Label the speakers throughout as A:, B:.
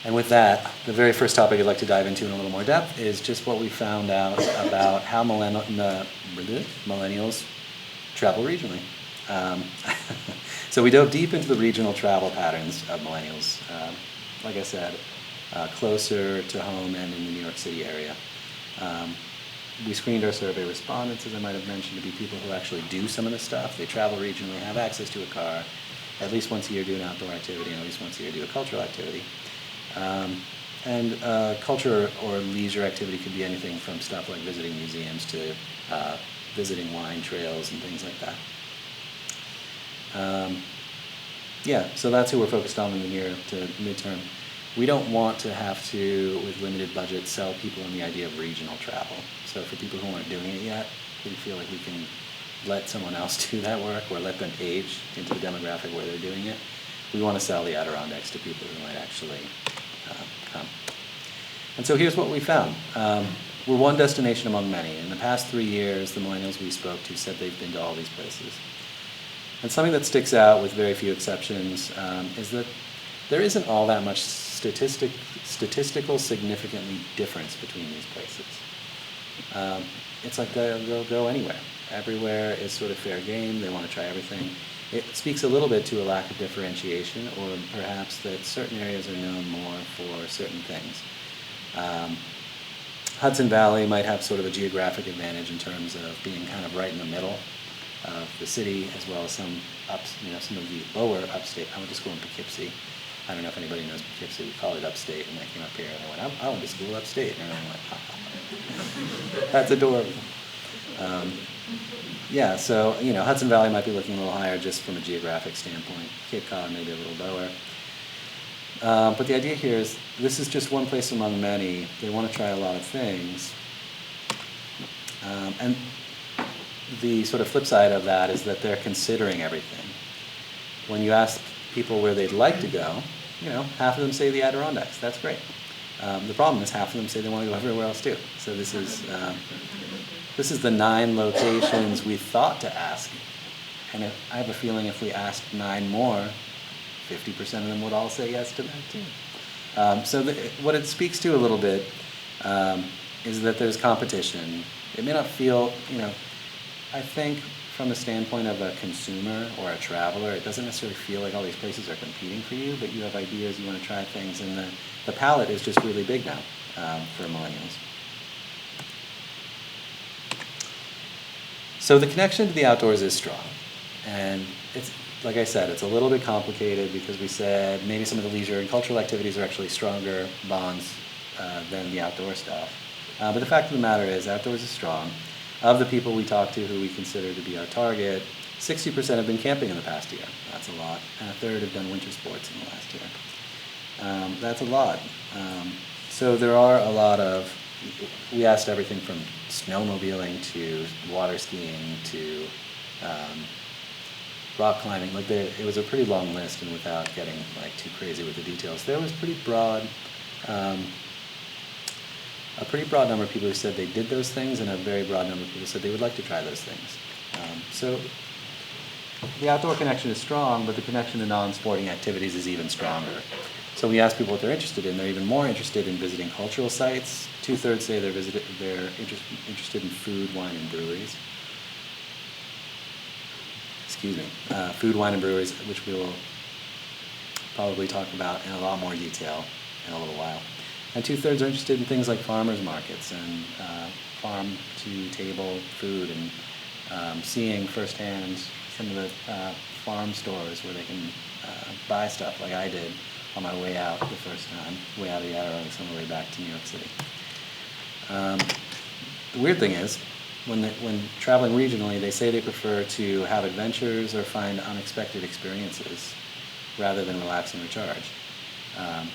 A: And with that, the very first topic I'd like to dive into in a little more depth is just what we found out about how millennials travel regionally. So we dove deep into the regional travel patterns of millennials, like I said, closer to home and in the New York City area. We screened our survey respondents, as I might have mentioned, to be people who actually do some of this stuff. They travel regionally, have access to a car, at least once a year do an outdoor activity, and at least once a year do a cultural activity. And culture or leisure activity could be anything from stuff like visiting museums to visiting wine trails and things like that. Yeah, so that's who we're focused on in the near to midterm. We don't want to have to, with limited budget, sell people on the idea of regional travel. So for people who aren't doing it yet, we feel like we can let someone else do that work or let them age into the demographic where they're doing it. We want to sell the Adirondacks to people who might actually come. And so here's what we found. We're one destination among many. In the past 3 years, the millennials we spoke to said they've been to all these places. And something that sticks out with very few exceptions is that there isn't all that much statistical significantly difference between these places. It's like they'll go anywhere. Everywhere is sort of fair game. They want to try everything. It speaks a little bit to a lack of differentiation, or perhaps that certain areas are known more for certain things. Hudson Valley might have sort of a geographic advantage in terms of being kind of right in the middle of the city, as well as some some of the lower upstate. I went to school in Poughkeepsie. I don't know if anybody knows Poughkeepsie. We call it upstate, and I came up here and I went, I went to school upstate, and everyone went, ha, ha, ha. That's adorable. Yeah, so Hudson Valley might be looking a little higher just from a geographic standpoint. Cape Cod maybe a little lower. But the idea here is this is just one place among many. They want to try a lot of things. And the sort of flip side of that is that they're considering everything. When you ask people where they'd like to go, half of them say the Adirondacks. That's great. The problem is half of them say they want to go everywhere else too. So this is the 9 locations we thought to ask. And I have a feeling if we asked 9 more, 50% of them would all say yes to that too. So what it speaks to a little bit is that there's competition. It may not feel, I think from the standpoint of a consumer or a traveler, it doesn't necessarily feel like all these places are competing for you, but you have ideas, you want to try things, and the palette is just really big now for millennials. So the connection to the outdoors is strong, and it's, like I said, it's a little bit complicated because we said maybe some of the leisure and cultural activities are actually stronger bonds than the outdoor stuff. But the fact of the matter is outdoors is strong. Of the people we talked to who we consider to be our target, 60% have been camping in the past year. That's a lot. And a third have done winter sports in the last year. That's a lot. So there are a lot of, we asked everything from snowmobiling to water skiing to rock climbing. It was a pretty long list, and without getting too crazy with the details, there was a pretty broad number of people who said they did those things, and a very broad number of people said they would like to try those things. So the outdoor connection is strong, but the connection to non-sporting activities is even stronger. So we ask people what they're interested in. They're even more interested in visiting cultural sites. 2/3 say they're interested in food, wine, and breweries. Food, wine, and breweries, which we will probably talk about in a lot more detail in a little while. And 2/3 are interested in things like farmers markets and farm-to-table food, and seeing firsthand some of the farm stores where they can buy stuff like I did on my way out the first time, way out of the Adirondacks on the way back to New York City. The weird thing is, when traveling regionally, they say they prefer to have adventures or find unexpected experiences rather than relax and recharge.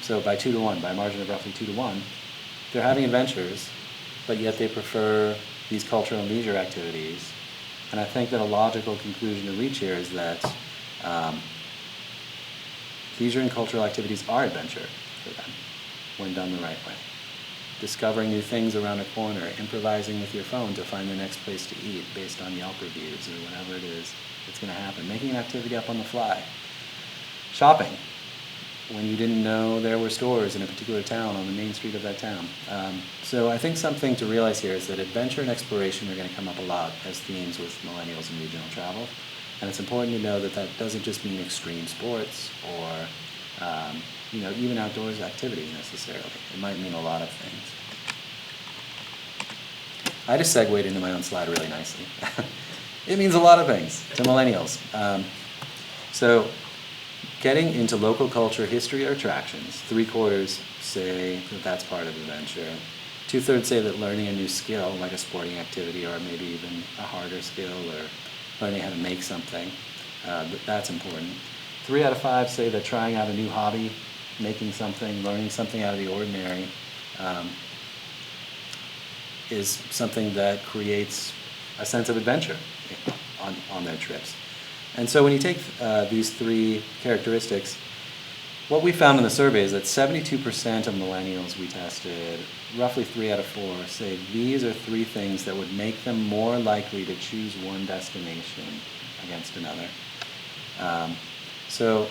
A: So by 2-to-1, by a margin of roughly 2-to-1, they're having adventures, but yet they prefer these cultural and leisure activities. And I think that a logical conclusion to reach here is that leisure and cultural activities are adventure for them when done the right way. Discovering new things around a corner, improvising with your phone to find the next place to eat based on Yelp reviews or whatever it is that's going to happen. Making an activity up on the fly. Shopping. when you didn't know there were stores in a particular town on the main street of that town. So I think something to realize here is that adventure and exploration are going to come up a lot as themes with millennials and regional travel. And it's important to know that that doesn't just mean extreme sports or even outdoors activity necessarily. It might mean a lot of things. I just segued into my own slide really nicely. It means a lot of things to millennials. So getting into local culture, history, or attractions, 3/4 say that that's part of adventure. 2/3 say that learning a new skill, like a sporting activity or maybe even a harder skill or learning how to make something, that's important. 3 out of 5 say that trying out a new hobby, making something, learning something out of the ordinary, is something that creates a sense of adventure on their trips. And so when you take these 3 characteristics, what we found in the survey is that 72% of millennials we tested, roughly 3 out of 4, say these are 3 things that would make them more likely to choose one destination against another. So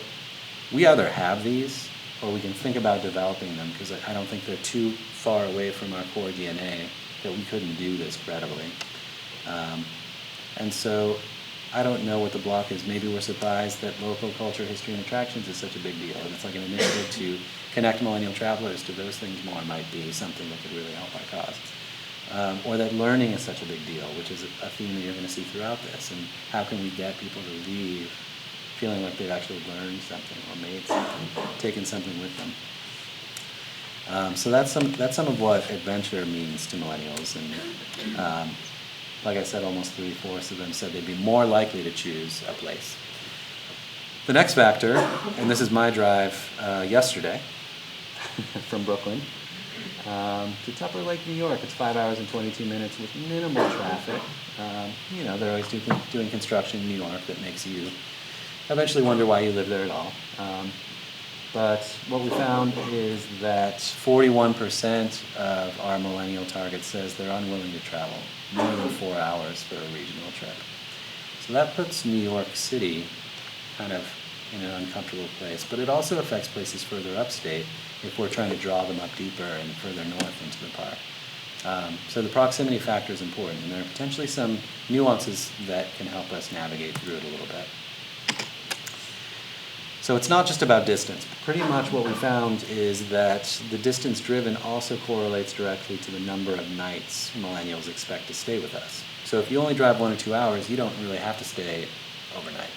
A: we either have these or we can think about developing them, because I don't think they're too far away from our core DNA that we couldn't do this credibly. And so I don't know what the block is. Maybe we're surprised that local culture, history, and attractions is such a big deal. And it's like an initiative to connect millennial travelers to those things more might be something that could really help our cause. Or that learning is such a big deal, which is a theme that you're going to see throughout this. And how can we get people to leave feeling like they've actually learned something or made something, taken something with them. So that's some of what adventure means to millennials. And like I said, almost 3/4 of them said they'd be more likely to choose a place. The next factor, and this is my drive yesterday from Brooklyn to Tupper Lake, New York. It's 5 hours and 22 minutes with minimal traffic. They're always doing construction in New York that makes you eventually wonder why you live there at all. But what we found is that 41% of our millennial target says they're unwilling to travel more than 4 hours for a regional trip. So that puts New York City kind of in an uncomfortable place, but it also affects places further upstate if we're trying to draw them up deeper and further north into the park. So the proximity factor is important, and there are potentially some nuances that can help us navigate through it a little bit. So it's not just about distance. Pretty much what we found is that the distance driven also correlates directly to the number of nights millennials expect to stay with us. So if you only drive 1 or 2 hours, you don't really have to stay overnight.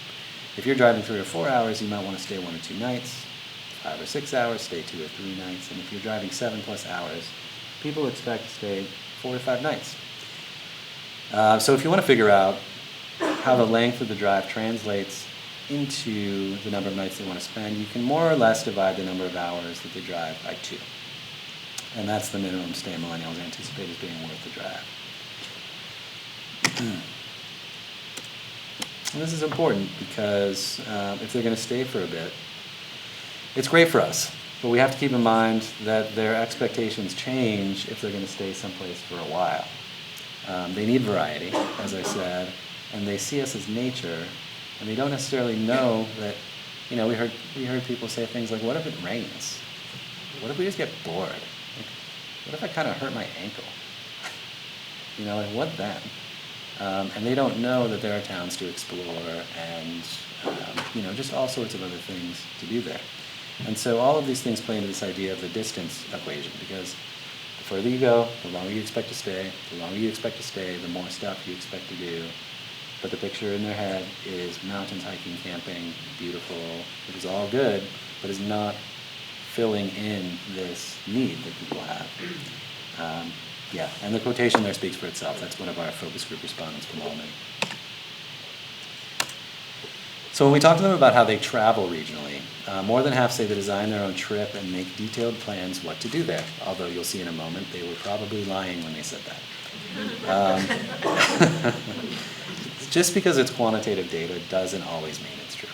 A: If you're driving 3 or 4 hours, you might want to stay 1 or 2 nights. 5 or 6 hours, stay 2 or 3 nights. And if you're driving 7+ hours, people expect to stay 4 to 5 nights. So if you want to figure out how the length of the drive translates into the number of nights they want to spend, you can more or less divide the number of hours that they drive by 2. And that's the minimum stay millennials anticipate as being worth the drive. And this is important because if they're going to stay for a bit, it's great for us. But we have to keep in mind that their expectations change if they're going to stay someplace for a while. They need variety, as I said, and they see us as nature. And they don't necessarily know that, we heard people say things like, what if it rains? What if we just get bored? Like, what if I kind of hurt my ankle? What then? And they don't know that there are towns to explore and, just all sorts of other things to do there. And so all of these things play into this idea of the distance equation, because the further you go, the longer you expect to stay. The longer you expect to stay, the more stuff you expect to do. But the picture in their head is mountains, hiking, camping, beautiful, which is all good, but is not filling in this need that people have. And the quotation there speaks for itself. That's one of our focus group respondents from Albany. So when we talk to them about how they travel regionally, more than half say they design their own trip and make detailed plans what to do there, although you'll see in a moment they were probably lying when they said that. Just because it's quantitative data doesn't always mean it's true.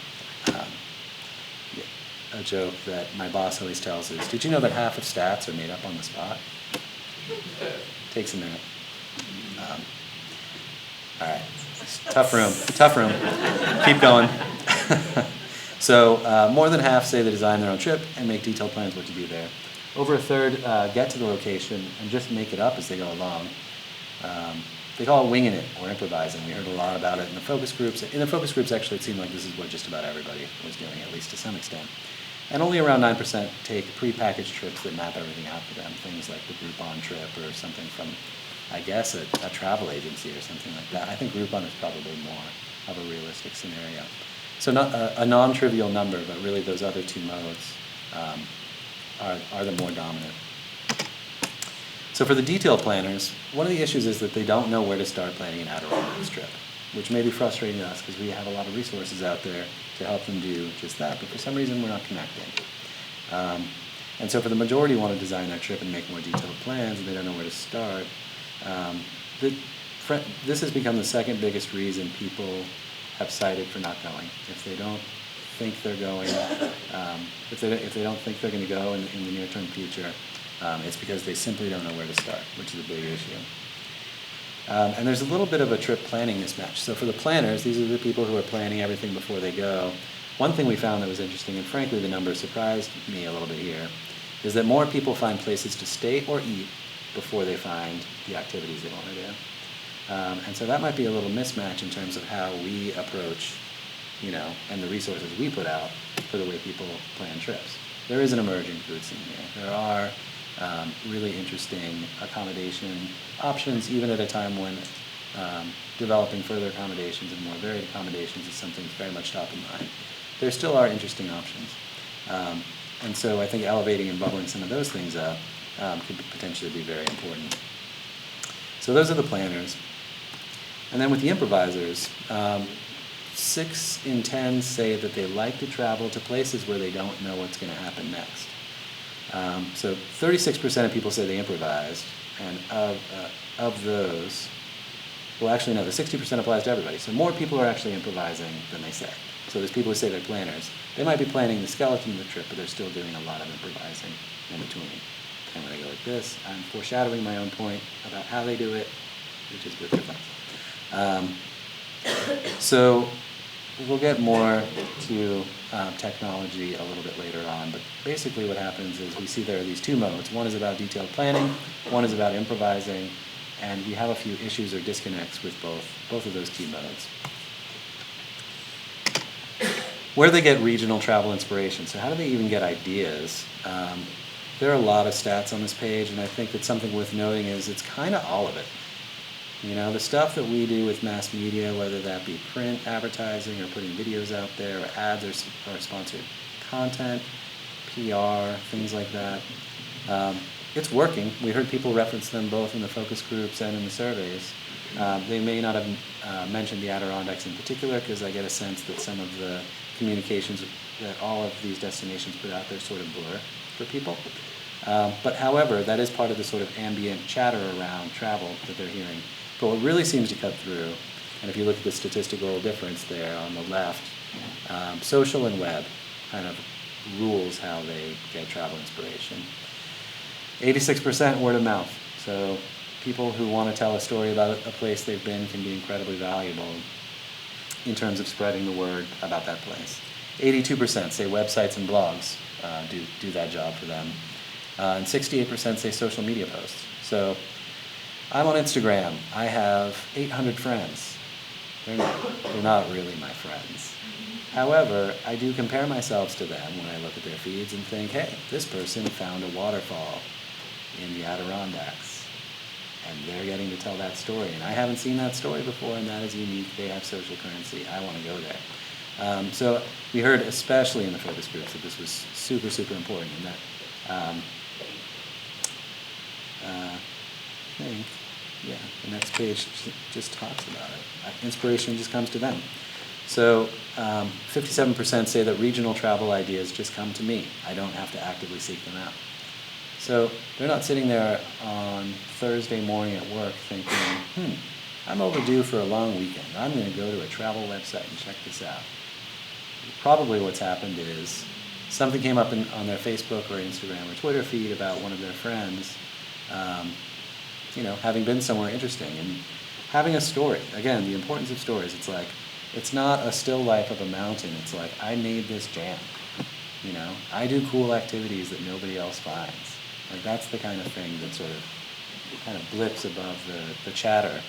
A: A joke that my boss always tells is, did you know that half of stats are made up on the spot? Takes a minute. All right. Tough room. Keep going. So more than half say they design their own trip and make detailed plans what to do there. Over a third get to the location and just make it up as they go along. They call it winging it or improvising. We heard a lot about it in the focus groups. In the focus groups, actually, it seemed like this is what just about everybody was doing, at least to some extent. And only around 9% take prepackaged trips that map everything out for them, things like the Groupon trip or something from, I guess, a travel agency or something like that. I think Groupon is probably more of a realistic scenario. So not a non-trivial number, but really those other two modes are the more dominant. So for the detailed planners, one of the issues is that they don't know where to start planning an Adirondacks trip, which may be frustrating to us because we have a lot of resources out there to help them do just that, but for some reason we're not connecting. And so for the majority who want to design their trip and make more detailed plans and they don't know where to start, this has become the second biggest reason people have cited for not going. If they don't think they're going, if they don't think they're going to go in the near-term future, it's because they simply don't know where to start, which is a big issue. And there's a little bit of a trip planning mismatch. So for the planners, these are the people who are planning everything before they go. One thing we found that was interesting, and frankly the number surprised me a little bit here, is that more people find places to stay or eat before they find the activities they want to do. And so that might be a little mismatch in terms of how we approach, and the resources we put out for the way people plan trips. There is an emerging food scene here. There are really interesting accommodation options, even at a time when developing further accommodations and more varied accommodations is something that's very much top of mind. There still are interesting options. And so I think elevating and bubbling some of those things up could potentially be very important. So those are the planners. And then with the improvisers, 6 in 10 say that they like to travel to places where they don't know what's going to happen next. So 36% of people say they improvised, and of those, well actually no, the 60% applies to everybody. So more people are actually improvising than they say. So there's people who say they're planners. They might be planning the skeleton of the trip, but they're still doing a lot of improvising in between. And when I go like this, I'm foreshadowing my own point about how they do it, which is with their thumbs. So we'll get more to technology a little bit later on, but basically what happens is we see there are these two modes. One is about detailed planning, one is about improvising, and we have a few issues or disconnects with both of those key modes. Where do they get regional travel inspiration? So how do they even get ideas? There are a lot of stats on this page, and I think that something worth noting is it's kind of all of it. The stuff that we do with mass media, whether that be print advertising or putting videos out there, or ads or sponsored content, PR, things like that, it's working. We heard people reference them both in the focus groups and in the surveys. They may not have mentioned the Adirondacks in particular, because I get a sense that some of the communications that all of these destinations put out there sort of blur for people. But however, that is part of the sort of ambient chatter around travel that they're hearing. But what really seems to cut through, and if you look at the statistical difference there on the left, social and web kind of rules how they get travel inspiration. 86% word of mouth. So people who want to tell a story about a place they've been can be incredibly valuable in terms of spreading the word about that place. 82% say websites and blogs do that job for them. And 68% say social media posts. So I'm on Instagram. I have 800 friends. They're not really my friends. However, I do compare myself to them when I look at their feeds and think, hey, this person found a waterfall in the Adirondacks, and they're getting to tell that story. And I haven't seen that story before, and that is unique. They have social currency. I want to go there. So we heard, especially in the focus groups, that this was super, super important, and that I think, the next page just talks about it. Inspiration just comes to them. So 57% say that regional travel ideas just come to me. I don't have to actively seek them out. So they're not sitting there on Thursday morning at work thinking, I'm overdue for a long weekend. I'm going to go to a travel website and check this out. Probably what's happened is something came up on their Facebook or Instagram or Twitter feed about one of their friends having been somewhere interesting and having a story. Again, the importance of stories. It's like, It's not a still life of a mountain. It's like, I made this jam. I do cool activities that nobody else finds. Like, that's the kind of thing that sort of kind of blips above the chatter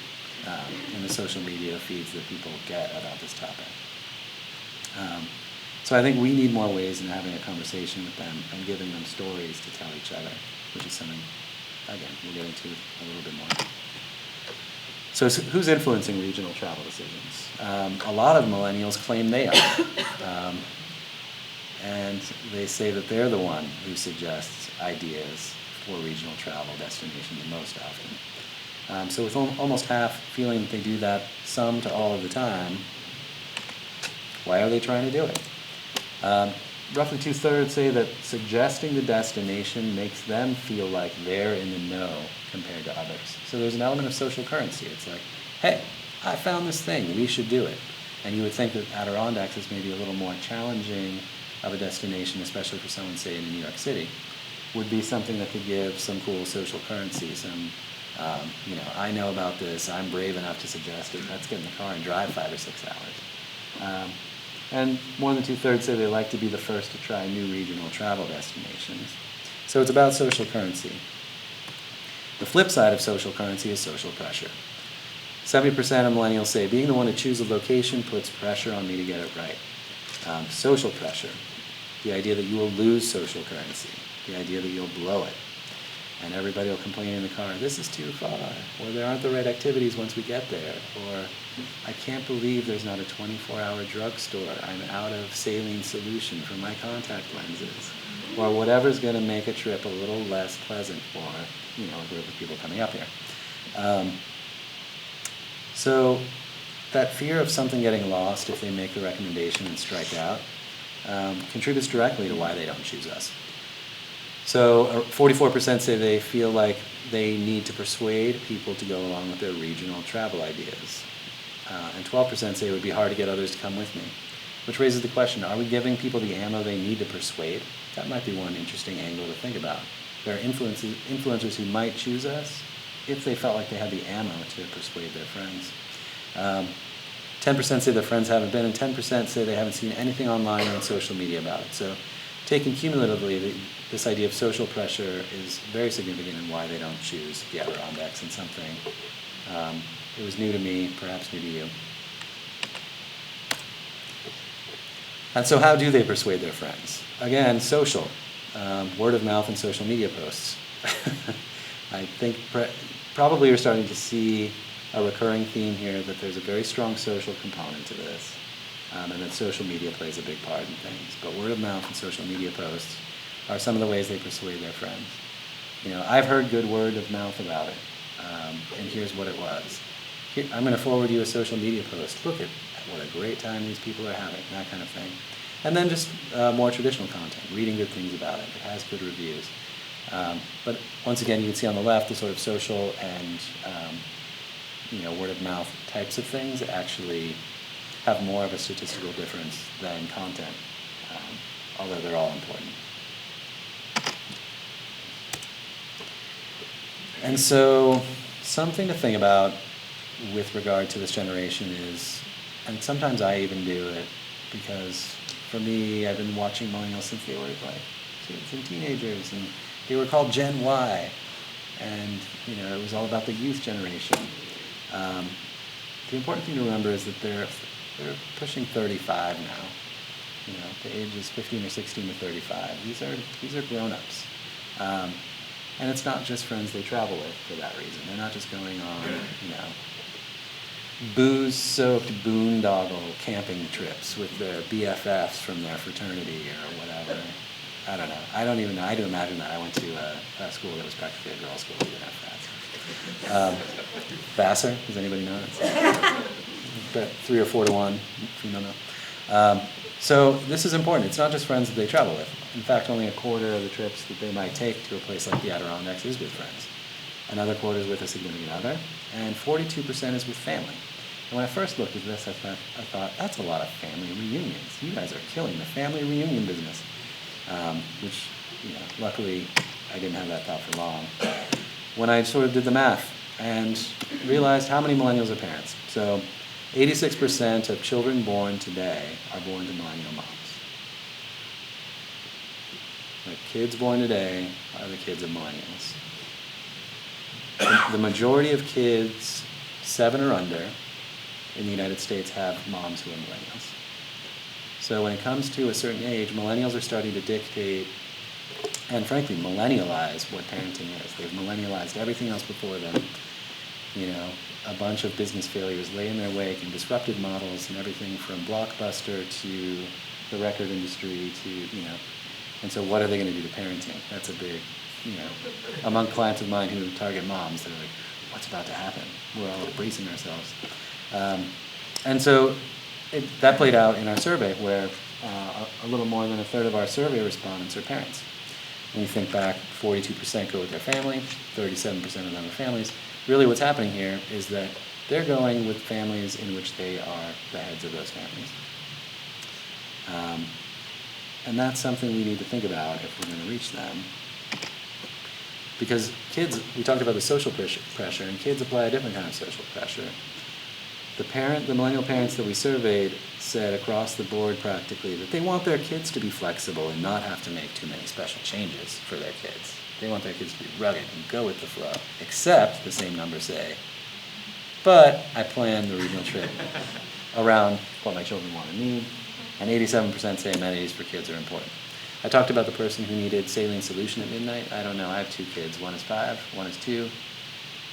A: in the social media feeds that people get about this topic. So I think we need more ways in having a conversation with them and giving them stories to tell each other, which is something, again, we'll get into a little bit more. So who's influencing regional travel decisions? A lot of millennials claim they are. And they say that they're the one who suggests ideas for regional travel destinations the most often. So with almost half feeling that they do that some to all of the time, why are they trying to do it? Roughly 2/3 say that suggesting the destination makes them feel like they're in the know compared to others. So there's an element of social currency. It's like, hey, I found this thing, we should do it. And you would think that Adirondacks is maybe a little more challenging of a destination, especially for someone, say, in New York City, would be something that could give some cool social currency, some, I know about this, I'm brave enough to suggest it, let's get in the car and drive 5 or 6 hours. And more than 2/3 say they like to be the first to try new regional travel destinations. So it's about social currency. The flip side of social currency is social pressure. 70% of millennials say being the one to choose a location puts pressure on me to get it right. Social pressure, the idea that you will lose social currency, the idea that you'll blow it, and everybody will complain in the car, this is too far, or there aren't the right activities once we get there, or I can't believe there's not a 24-hour drugstore, I'm out of saline solution for my contact lenses, or whatever's going to make a trip a little less pleasant for a group of people coming up here. So that fear of something getting lost if they make the recommendation and strike out contributes directly to why they don't choose us. So 44% say they feel like they need to persuade people to go along with their regional travel ideas. And 12% say it would be hard to get others to come with me, which raises the question, are we giving people the ammo they need to persuade? That might be one interesting angle to think about. There are influencers who might choose us if they felt like they had the ammo to persuade their friends. 10% say their friends haven't been, and 10% say they haven't seen anything online or on social media about it. So taken cumulatively, this idea of social pressure is very significant in why they don't choose the Adirondacks, and something it was new to me, perhaps new to you. And so how do they persuade their friends? Again, social, word of mouth and social media posts. I think probably you're starting to see a recurring theme here, that there's a very strong social component to this, and that social media plays a big part in things. But word of mouth and social media posts are some of the ways they persuade their friends. I've heard good word of mouth about it, and here's what it was. I'm going to forward you a social media post. Look at what a great time these people are having, that kind of thing. And then just more traditional content, reading good things about it. It has good reviews. But once again, you can see on the left the sort of social and word of mouth types of things actually have more of a statistical difference than content, although they're all important. And so something to think about with regard to this generation is, and sometimes I even do it, because for me, I've been watching millennials since they were like kids and teenagers, and they were called Gen Y, and it was all about the youth generation. The important thing to remember is that they're pushing 35 now. The age is 15 or 16 to 35. These are grown-ups. And it's not just friends they travel with for that reason. They're not just going on, booze-soaked boondoggle camping trips with their BFFs from their fraternity or whatever. I don't know. I don't even know. I do imagine that. I went to a school that was practically a girls' school. We didn't have that. Vassar, does anybody know? It's 3 or 4 to 1, if you don't know. So this is important. It's not just friends that they travel with. In fact, only a quarter of the trips that they might take to a place like the Adirondacks is with friends. Another quarter is with a significant other, and 42% is with family. And when I first looked at this, I thought, that's a lot of family reunions. You guys are killing the family reunion business. Which, luckily I didn't have that thought for long. When I sort of did the math and realized how many millennials are parents. So 86% of children born today are born to millennial moms. The kids born today are the kids of millennials. The majority of kids 7 or under in the United States have moms who are millennials. So when it comes to a certain age, millennials are starting to dictate and frankly millennialize what parenting is. They've millennialized everything else before them. A bunch of business failures lay in their wake and disrupted models and everything from Blockbuster to the record industry to, and so what are they going to do to parenting? That's a big, among clients of mine who target moms, they're like, what's about to happen? We're all bracing ourselves. And so that played out in our survey where a little more than a third of our survey respondents are parents. When you think back, 42% go with their family, 37% of them are families. Really what's happening here is that they're going with families in which they are the heads of those families. And that's something we need to think about if we're going to reach them. Because kids, we talked about the social pressure, and kids apply a different kind of social pressure. The millennial parents that we surveyed said across the board practically that they want their kids to be flexible and not have to make too many special changes for their kids. They want their kids to be rugged and go with the flow, except the same numbers say, but I plan the regional trip around what my children want and need, and 87% say amenities for kids are important. I talked about the person who needed saline solution at midnight. I don't know, I have 2 kids, one is 5, one is 2.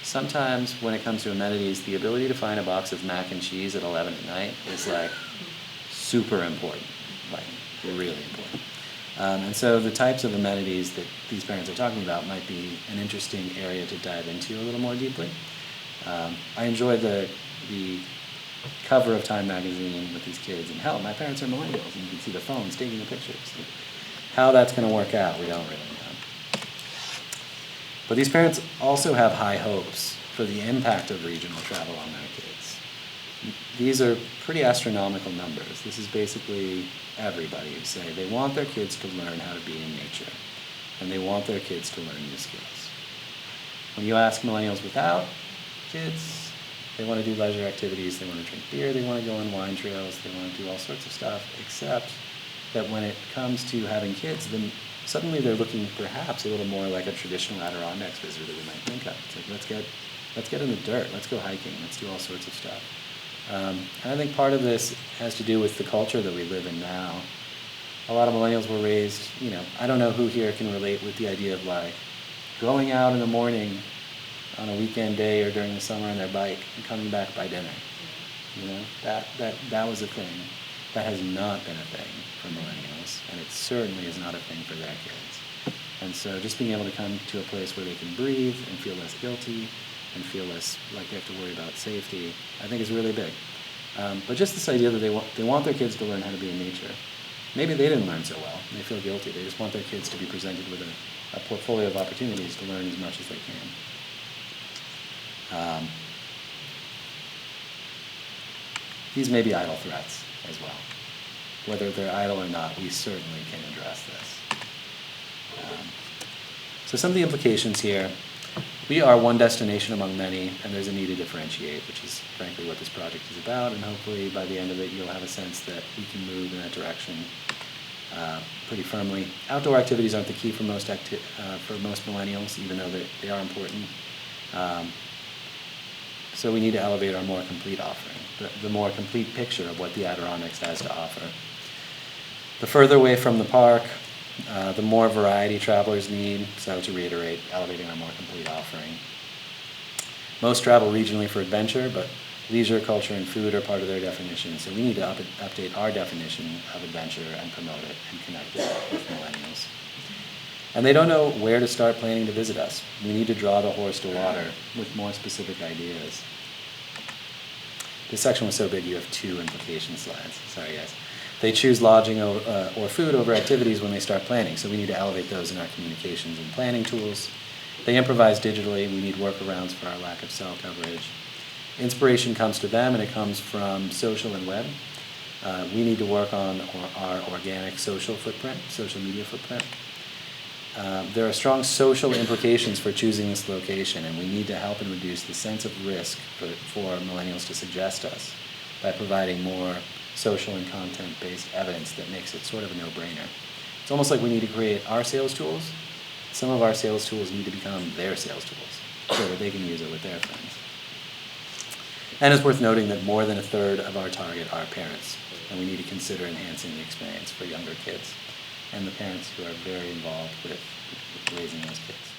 A: Sometimes when it comes to amenities, the ability to find a box of mac and cheese at 11 at night is like super important, like really important. And so the types of amenities that these parents are talking about might be an interesting area to dive into a little more deeply. I enjoyed the cover of Time magazine with these kids, and hell, my parents are millennials, and you can see the phones taking the pictures. How that's going to work out, we don't really know. But these parents also have high hopes for the impact of regional travel on their kids. These are pretty astronomical numbers. This is basically everybody who say they want their kids to learn how to be in nature, and they want their kids to learn new skills. When you ask millennials without kids, they want to do leisure activities, they want to drink beer, they want to go on wine trails, they want to do all sorts of stuff, except that when it comes to having kids, then suddenly they're looking perhaps a little more like a traditional Adirondacks visitor that we might think of. It's like, let's get in the dirt, let's go hiking, let's do all sorts of stuff. And I think part of this has to do with the culture that we live in now. A lot of millennials were raised, I don't know who here can relate with the idea of like going out in the morning on a weekend day or during the summer on their bike and coming back by dinner. That was a thing. That has not been a thing for millennials, and it certainly is not a thing for their kids. And so just being able to come to a place where they can breathe and feel less guilty and feel less like they have to worry about safety, I think is really big. But just this idea that they want their kids to learn how to be in nature. Maybe they didn't learn so well, and they feel guilty. They just want their kids to be presented with a portfolio of opportunities to learn as much as they can. These may be idle threats as well. Whether they're idle or not, we certainly can address this. So some of the implications here, we are one destination among many, and there's a need to differentiate, which is frankly what this project is about, and hopefully by the end of it you'll have a sense that we can move in that direction pretty firmly. Outdoor activities aren't the key for most millennials, even though they are important. So we need to elevate our more complete offering, the more complete picture of what the Adirondacks has to offer. The further away from the park, the more variety travelers need, so to reiterate, elevating our more complete offering. Most travel regionally for adventure, but leisure, culture, and food are part of their definition, so we need to update our definition of adventure and promote it and connect it with millennials. And they don't know where to start planning to visit us. We need to draw the horse to water with more specific ideas. This section was so big you have 2 implication slides. Sorry, guys. They choose lodging or food over activities when they start planning, so we need to elevate those in our communications and planning tools. They improvise digitally. We need workarounds for our lack of cell coverage. Inspiration comes to them, and it comes from social and web. We need to work on our organic social media footprint. There are strong social implications for choosing this location, and we need to help and reduce the sense of risk for millennials to suggest us. by providing more social and content-based evidence that makes it sort of a no-brainer. It's almost like we need to create our sales tools. Some of our sales tools need to become their sales tools so that they can use it with their friends. And it's worth noting that more than a third of our target are parents, and we need to consider enhancing the experience for younger kids and the parents who are very involved with raising those kids.